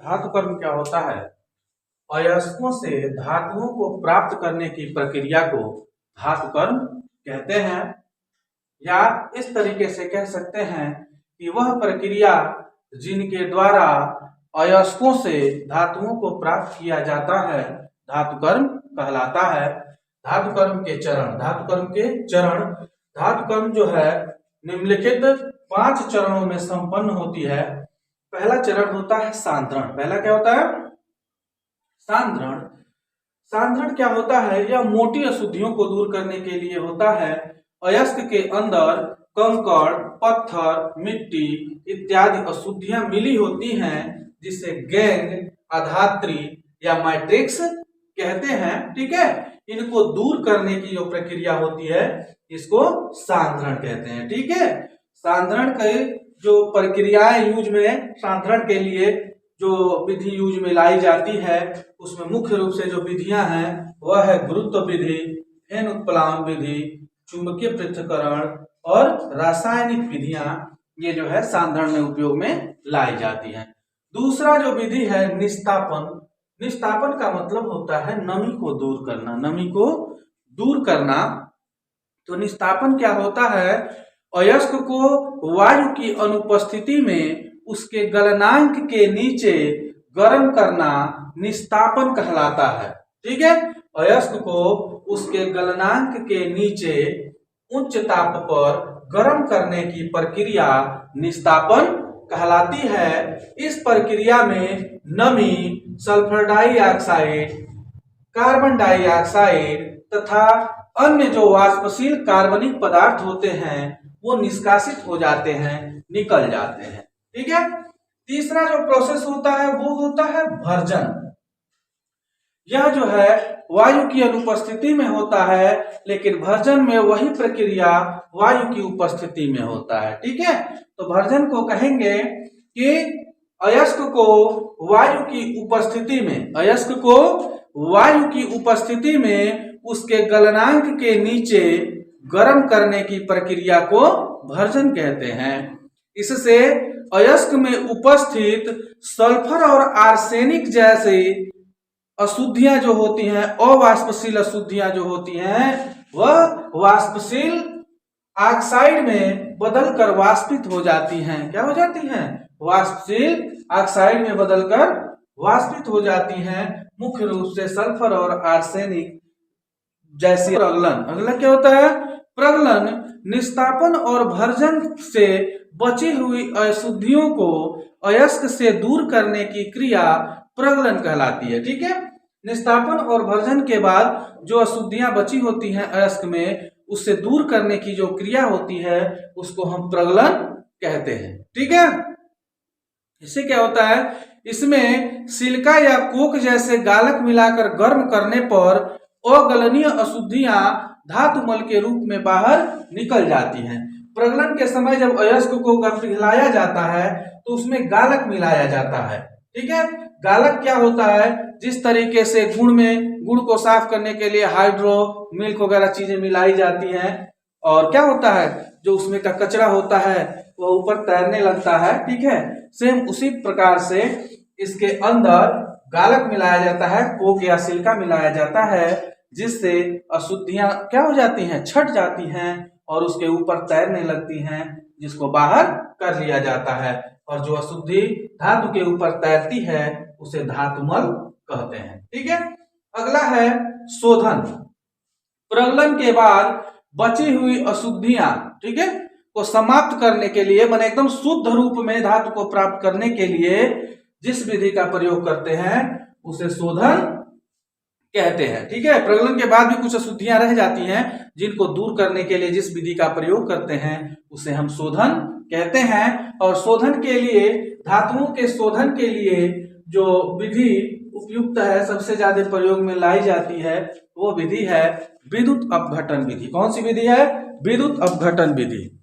धातु कर्म क्या होता है? अयस्कों से धातुओं को प्राप्त करने की प्रक्रिया को धातु कर्म कहते हैं, या इस तरीके से कह सकते हैं कि वह प्रक्रिया जिनके द्वारा अयस्कों से धातुओं को प्राप्त किया जाता है धातु कर्म कहलाता है। धातु कर्म के चरण, धातु कर्म जो है निम्नलिखित 5 चरणों में संपन्न होती है। पहला चरण होता है सांद्रण। पहला क्या होता है? सांद्रण। सांद्रण क्या होता है? यह मोटी अशुद्धियों को दूर करने के लिए होता है। अयस्क के अंदर कंकड़, पत्थर, मिट्टी इत्यादि अशुद्धियां मिली होती हैं, जिसे गैंग, अधात्री या मैट्रिक्स कहते हैं। ठीक है, इनको दूर करने की जो प्रक्रिया होती है इसको सांद्रण कहते हैं। ठीक है, सांद्रण के जो प्रक्रियाएं यूज में, सांद्रण के लिए जो विधि यूज में लाई जाती है उसमें मुख्य रूप से जो विधियां हैं वह है गुरुत्व विधि, फेन उत्प्लावन विधि, चुंबकीय पृथक्करण और रासायनिक विधियां, ये जो है सांद्रण में उपयोग में लाई जाती हैं। दूसरा जो विधि है निस्तापन। निस्तापन का मतलब होता है नमी को दूर करना, नमी को दूर करना। तो निस्तापन क्या होता है? अयस्क को वायु की अनुपस्थिति में उसके गलनांक के नीचे गर्म करना निस्तापन कहलाता है। ठीक है, अयस्क को उसके गलनांक के नीचे उच्च ताप पर गर्म करने की प्रक्रिया निस्तापन कहलाती है। इस प्रक्रिया में नमी, सल्फर डाइऑक्साइड, कार्बन डाइऑक्साइड तथा अन्य जो वाष्पशील कार्बनिक पदार्थ होते हैं वो निष्कासित हो जाते हैं, निकल जाते हैं। ठीक है, तीसरा जो प्रोसेस होता है वो होता है भर्जन। यह जो है वायु की अनुपस्थिति में होता है, लेकिन भर्जन में वही प्रक्रिया वायु की उपस्थिति में होता है। ठीक है, तो भर्जन को कहेंगे कि अयस्क को वायु की उपस्थिति में, अयस्क को वायु की उपस्थिति में उसके गलनांक के नीचे गर्म करने की प्रक्रिया को भर्जन कहते हैं। इससे अयस्क में उपस्थित सल्फर और आर्सेनिक जैसी अशुद्धियां जो होती हैं, अवाष्पशील अशुद्धियां जो होती हैं, वह वाष्पशील ऑक्साइड में बदलकर वाष्पित हो जाती हैं। क्या हो जाती हैं? वाष्पशील ऑक्साइड में बदलकर वाष्पित हो जाती हैं। मुख्य रूप से सल्फर और आर्सेनिक जैसी। प्रगलन क्या होता है? प्रगलन निस्तापन और भर्जन से बची हुई अशुद्धियों को अयस्क से दूर करने की क्रिया प्रगलन कहलाती है। ठीक है, निस्तापन और भर्जन के बाद जो अशुद्धियां बची होती हैं अयस्क में, उससे दूर करने की जो क्रिया होती है उसको हम प्रगलन कहते हैं। ठीक है, इससे क्या होता है? इसमें सिलिका या कोक जैसे गालक मिलाकर गर्म करने पर अगलनीय अशुद्धियां धातु मल के रूप में बाहर निकल जाती हैं। प्रगलन के समय जब अयस्क को पिघलाया जाता है तो उसमें गालक मिलाया जाता है। ठीक है, गालक क्या होता है? जिस तरीके से गुड़ को साफ करने के लिए हाइड्रो, मिल्क वगैरह चीजें मिलाई जाती हैं, और क्या होता है जो उसमें का कचरा होता है वह ऊपर तैरने लगता है। ठीक है, सेम उसी प्रकार से इसके अंदर गालक मिलाया जाता है, कोक या सिलिका मिलाया जाता है, जिससे अशुद्धियां क्या हो जाती हैं? छट जाती हैं और उसके ऊपर तैरने लगती हैं, जिसको बाहर कर लिया जाता है। और जो अशुद्धि धातु के ऊपर तैरती है उसे धातुमल कहते हैं। ठीक है, अगला है शोधन। प्रगलन के बाद बची हुई अशुद्धियां, ठीक है, को समाप्त करने के लिए, माने एकदम शुद्ध रूप में धातु को प्राप्त करने के लिए जिस विधि का प्रयोग करते हैं उसे शोधन कहते हैं। ठीक है, प्रगलन के बाद भी कुछ अशुद्धियां रह जाती हैं, जिनको दूर करने के लिए जिस विधि का प्रयोग करते हैं उसे हम शोधन कहते हैं। और शोधन के लिए, धातुओं के शोधन के लिए जो विधि उपयुक्त है, सबसे ज्यादा प्रयोग में लाई जाती है, वो विधि है विद्युत अपघटन विधि। कौन सी विधि है? विद्युत अपघटन विधि।